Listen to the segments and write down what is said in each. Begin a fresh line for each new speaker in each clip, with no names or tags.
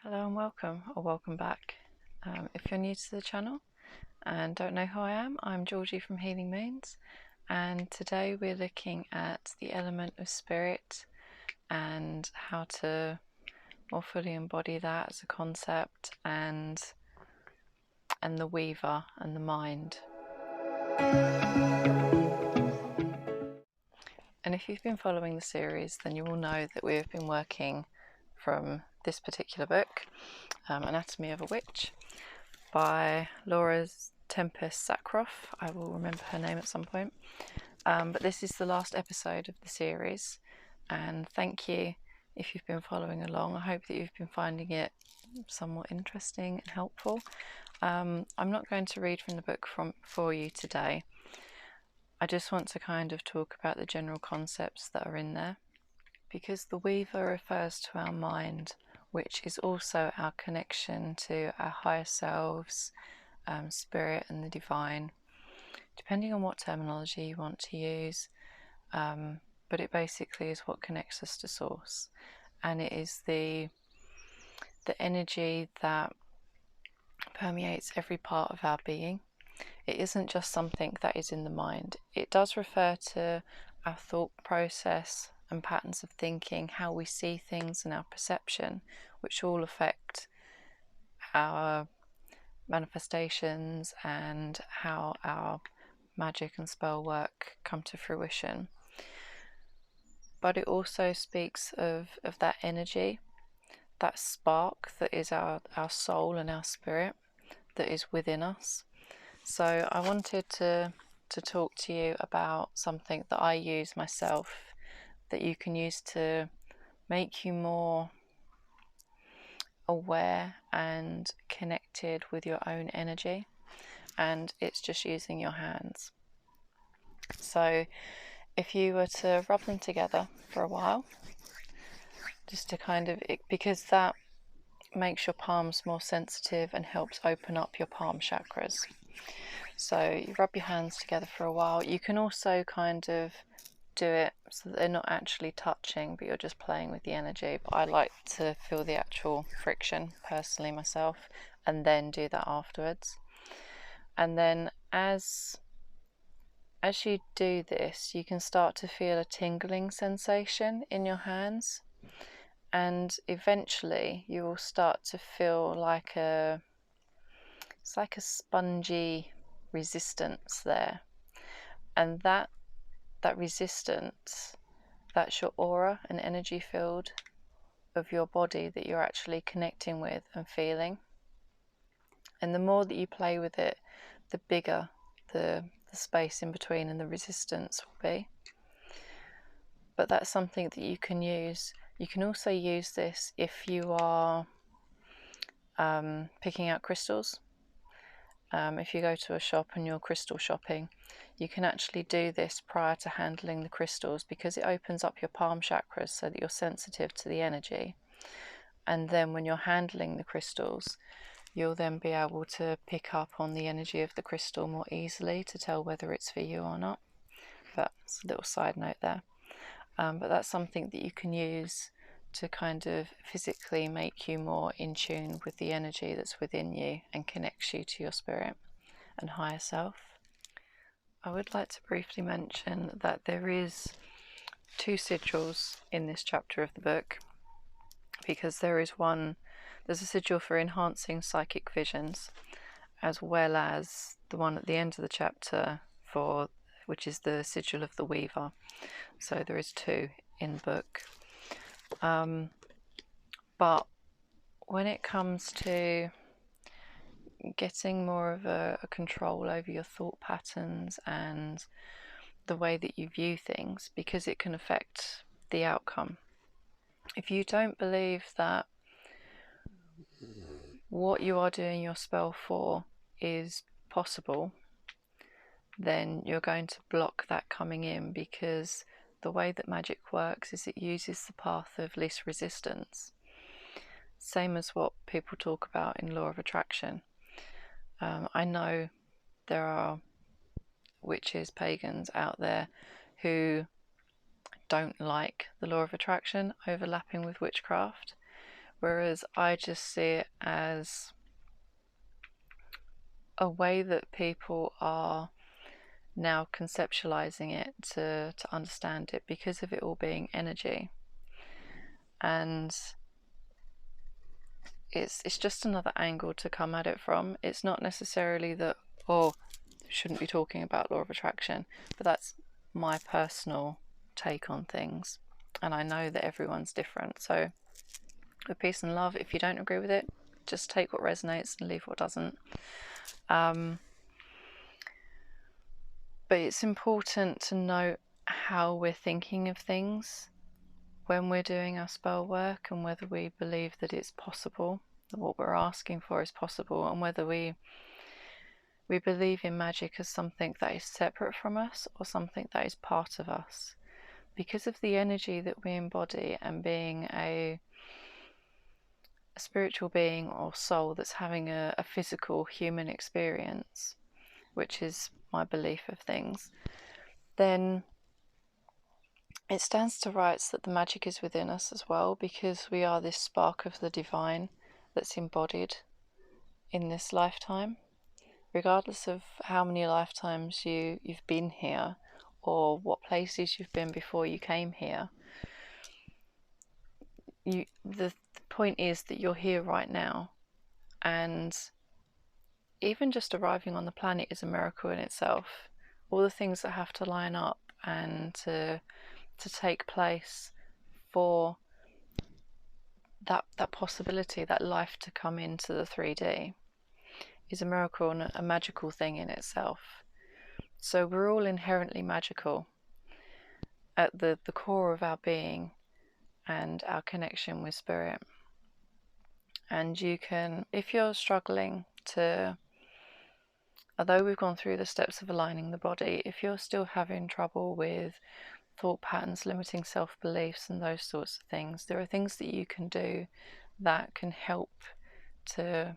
Hello and welcome, or welcome back. If you're new to the channel and don't know who I am, I'm Georgie from Healing Moons, and today we're looking at the element of spirit and how to more fully embody that as a concept, and the weaver and the mind. And if you've been following the series, then you will know that we've been working from this particular book, Anatomy of a Witch, by Laura Tempest Zakroff. I will remember her name at some point. But this is the last episode of the series, and thank you if you've been following along. I hope that you've been finding it somewhat interesting and helpful. I'm not going to read from the book for you today. I just want to kind of talk about the general concepts that are in there, because the weaver refers to our mind, which is also our connection to our higher selves, spirit and the divine, depending on what terminology you want to use, but it basically is what connects us to source, and it is the energy that permeates every part of our being. It isn't just something that is in the mind. It does refer to our thought process and patterns of thinking, how we see things and our perception, which all affect our manifestations and how our magic and spell work come to fruition. But it also speaks of that energy, that spark that is our soul and our spirit that is within us. So I wanted to talk to you about something that I use myself, that you can use to make you more aware and connected with your own energy, and it's just using your hands. So if you were to rub them together for a while, just to kind of, because that makes your palms more sensitive and helps open up your palm chakras. So you rub your hands together for a while. You can also kind of do it so that they're not actually touching, but you're just playing with the energy. But I like to feel the actual friction personally myself, and then do that afterwards. And then as you do this, you can start to feel a tingling sensation in your hands, and eventually you will start to feel like it's like a spongy resistance there, and that resistance, that's your aura and energy field of your body that you're actually connecting with and feeling. And the more that you play with it, the bigger the space in between and the resistance will be. But that's something that you can use. You can also use this if you are picking out crystals. If you go to a shop and you're crystal shopping, you can actually do this prior to handling the crystals, because it opens up your palm chakras so that you're sensitive to the energy. And then when you're handling the crystals, you'll then be able to pick up on the energy of the crystal more easily to tell whether it's for you or not. But it's a little side note there. But that's something that you can use to kind of physically make you more in tune with the energy that's within you and connects you to your spirit and higher self. I would like to briefly mention that there is 2 sigils in this chapter of the book, because there's a sigil for enhancing psychic visions, as well as the one at the end of the chapter which is the sigil of the weaver. So there is 2 in the book. But when it comes to getting more of a control over your thought patterns and the way that you view things, because it can affect the outcome. If you don't believe that what you are doing your spell for is possible, then you're going to block that coming in, because the way that magic works is it uses the path of least resistance. Same as what people talk about in law of attraction. I know there are witches, pagans out there who don't like the law of attraction overlapping with witchcraft, whereas I just see it as a way that people are now conceptualizing it to understand it, because of it all being energy. And it's just another angle to come at it from. It's not necessarily that, oh, shouldn't be talking about law of attraction, but that's my personal take on things, and I know that everyone's different. So with peace and love, if you don't agree with it, just take what resonates and leave what doesn't. But it's important to note how we're thinking of things when we're doing our spell work, and whether we believe that it's possible, that what we're asking for is possible, and whether we believe in magic as something that is separate from us or something that is part of us. Because of the energy that we embody, and being a spiritual being or soul that's having a physical human experience, which is my belief of things, then it stands to rights that the magic is within us as well, because we are this spark of the divine that's embodied in this lifetime. Regardless of how many lifetimes you've been here, or what places you've been before you came here, the point is that you're here right now. And even just arriving on the planet is a miracle in itself. All the things that have to line up and to take place for that possibility, that life to come into the 3D, is a miracle and a magical thing in itself. So we're all inherently magical at the core of our being and our connection with spirit. And you can, if you're struggling to, although we've gone through the steps of aligning the body, if you're still having trouble with thought patterns, limiting self-beliefs and those sorts of things, there are things that you can do that can help to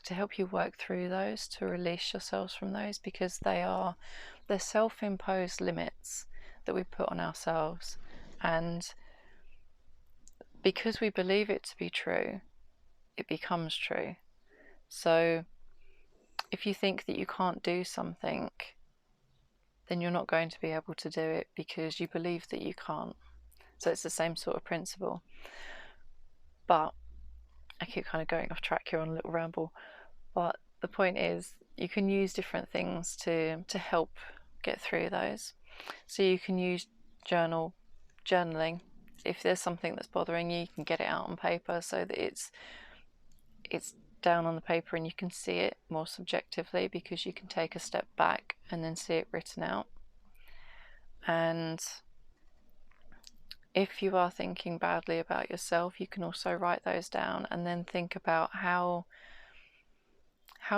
help you work through those, to release yourselves from those, because they're self-imposed limits that we put on ourselves. And because we believe it to be true, it becomes true. So if you think that you can't do something, then you're not going to be able to do it because you believe that you can't. So it's the same sort of principle. But I keep kind of going off track here on a little ramble. But the point is, you can use different things to help get through those. So you can use journaling. If there's something that's bothering you, you can get it out on paper so that it's down on the paper and you can see it more subjectively, because you can take a step back and then see it written out. And if you are thinking badly about yourself, you can also write those down and then think about how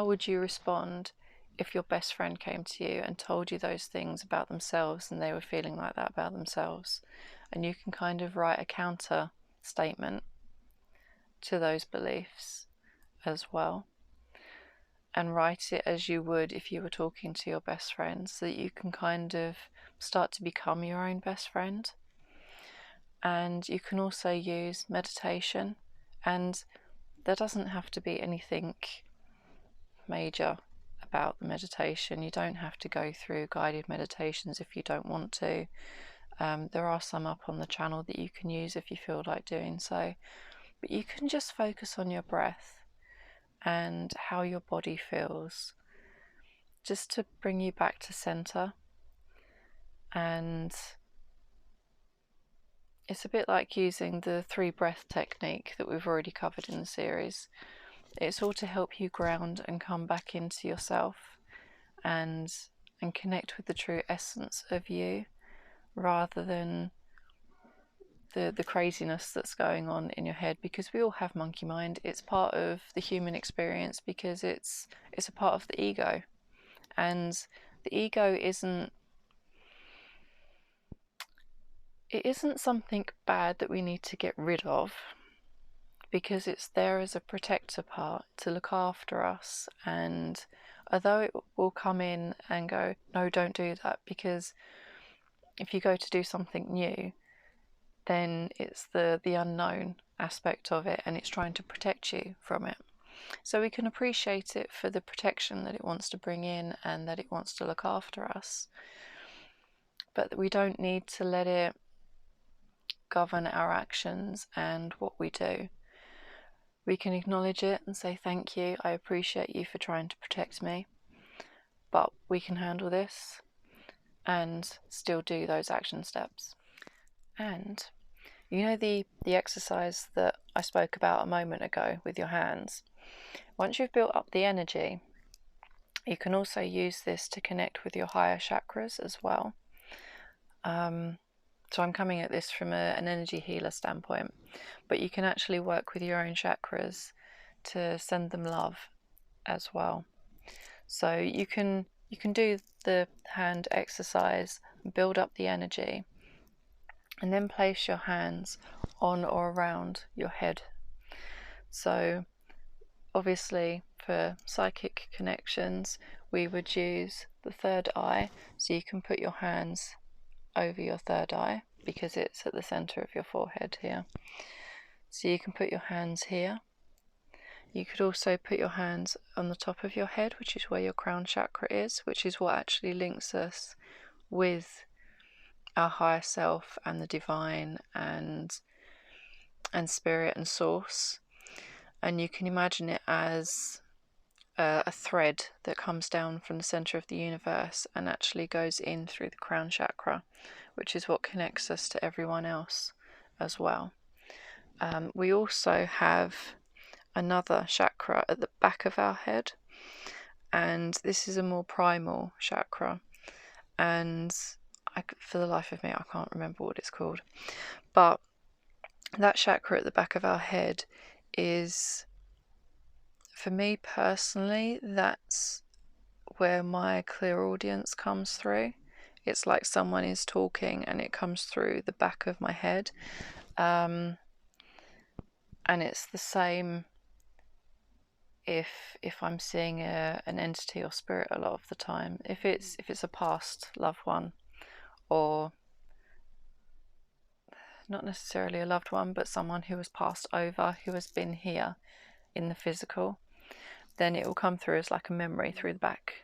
would you respond if your best friend came to you and told you those things about themselves and they were feeling like that about themselves. And you can kind of write a counter statement to those beliefs as well, and write it as you would if you were talking to your best friend, so that you can kind of start to become your own best friend. And you can also use meditation, and there doesn't have to be anything major about the meditation. You don't have to go through guided meditations if you don't want to. There are some up on the channel that you can use if you feel like doing so, but you can just focus on your breath and how your body feels, just to bring you back to center. And it's a bit like using the 3 breath technique that we've already covered in the series. It's all to help you ground and come back into yourself and connect with the true essence of you, rather than the craziness that's going on in your head, because we all have monkey mind. It's part of the human experience, because it's a part of the ego, and the ego isn't something bad that we need to get rid of, because it's there as a protector part to look after us. And although it will come in and go, no, don't do that, because if you go to do something new, then it's the unknown, aspect of it, and it's trying to protect you from it. So we can appreciate it for the protection that it wants to bring in and that it wants to look after us. But we don't need to let it govern our actions and what we do. We can acknowledge it and say, thank you, I appreciate you for trying to protect me, but we can handle this, and still do those action steps. And you know the exercise that I spoke about a moment ago with your hands? Once you've built up the energy, you can also use this to connect with your higher chakras as well. So I'm coming at this from an energy healer standpoint, but you can actually work with your own chakras to send them love as well. So you can do the hand exercise, build up the energy, and then place your hands on or around your head. So obviously for psychic connections, we would use the third eye, so you can put your hands over your third eye because it's at the center of your forehead here. So you can put your hands here. You could also put your hands on the top of your head, which is where your crown chakra is, which is what actually links us with our higher self and the divine and spirit and source. And you can imagine it as a thread that comes down from the center of the universe and actually goes in through the crown chakra, which is what connects us to everyone else as well. We also have another chakra at the back of our head, and this is a more primal chakra, and for the life of me I can't remember what it's called, but that chakra at the back of our head is, for me personally, that's where my clairaudience comes through. It's like someone is talking and it comes through the back of my head, and it's the same if I'm seeing an entity or spirit a lot of the time. If it's a past loved one, or not necessarily a loved one, but someone who has passed over, who has been here in the physical, then it will come through as like a memory through the back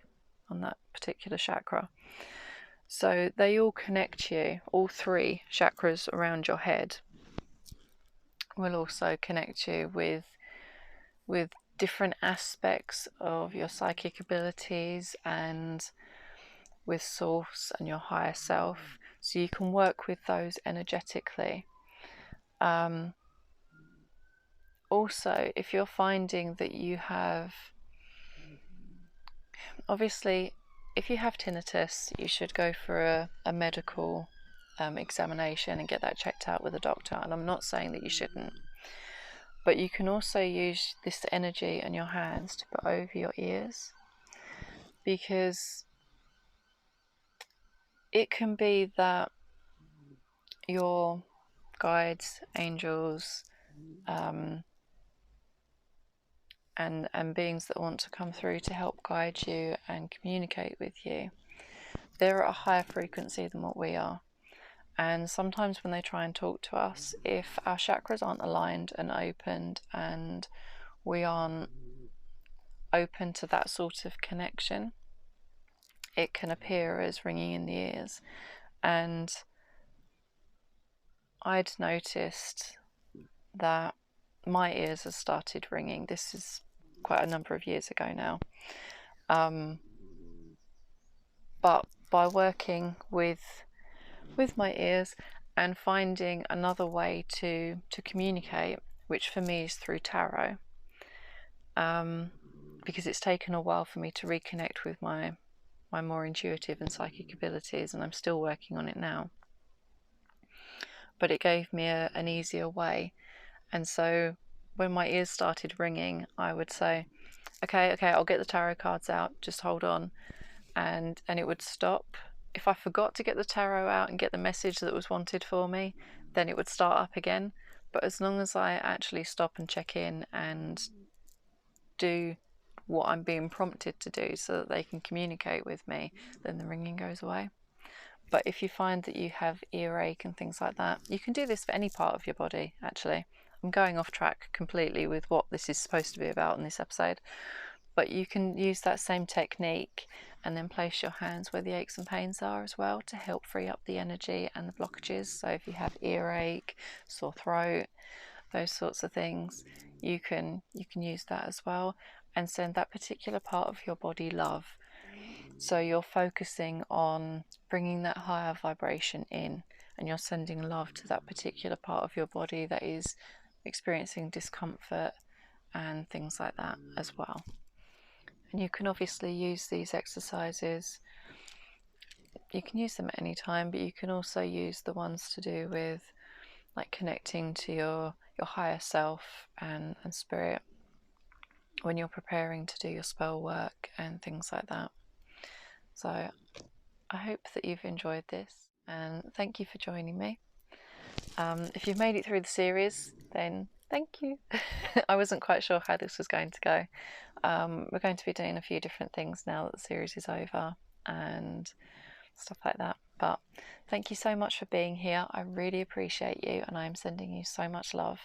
on that particular chakra. So they all connect you. All three chakras around your head will also connect you with different aspects of your psychic abilities and with source and your higher self, so you can work with those energetically. Also, if you're finding that you have, obviously if you have tinnitus, you should go for a medical examination and get that checked out with a doctor, and I'm not saying that you shouldn't. But you can also use this energy in your hands to put over your ears, because it can be that your guides, angels, and beings that want to come through to help guide you and communicate with you, they're at a higher frequency than what we are. And sometimes when they try and talk to us, if our chakras aren't aligned and opened, and we aren't open to that sort of connection, it can appear as ringing in the ears. And I'd noticed that my ears have started ringing. This is quite a number of years ago now. But by working with my ears and finding another way to communicate, which for me is through tarot, because it's taken a while for me to reconnect with my more intuitive and psychic abilities, and I'm still working on it now. But it gave me an easier way. And so when my ears started ringing, I would say, okay, I'll get the tarot cards out, just hold on. And it would stop. If I forgot to get the tarot out and get the message that was wanted for me, then it would start up again. But as long as I actually stop and check in and do what I'm being prompted to do so that they can communicate with me, then the ringing goes away. But if you find that you have earache and things like that, you can do this for any part of your body, actually. I'm going off track completely with what this is supposed to be about in this episode, but you can use that same technique and then place your hands where the aches and pains are as well to help free up the energy and the blockages. So if you have earache, sore throat, those sorts of things, you can use that as well and send that particular part of your body love. So you're focusing on bringing that higher vibration in, and you're sending love to that particular part of your body that is experiencing discomfort and things like that as well. And you can obviously use these exercises, you can use them at any time, but you can also use the ones to do with like connecting to your higher self and spirit when you're preparing to do your spell work and things like that. So I hope that you've enjoyed this, and thank you for joining me. If you've made it through the series, then thank you. I wasn't quite sure how this was going to go. We're going to be doing a few different things now that the series is over and stuff like that. But thank you so much for being here. I really appreciate you, and I'm sending you so much love.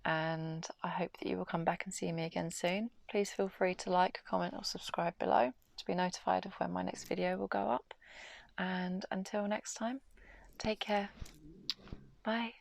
And I hope that you will come back and see me again soon. Please feel free to like, comment or subscribe below to be notified of when my next video will go up. And until next time, take care. Bye.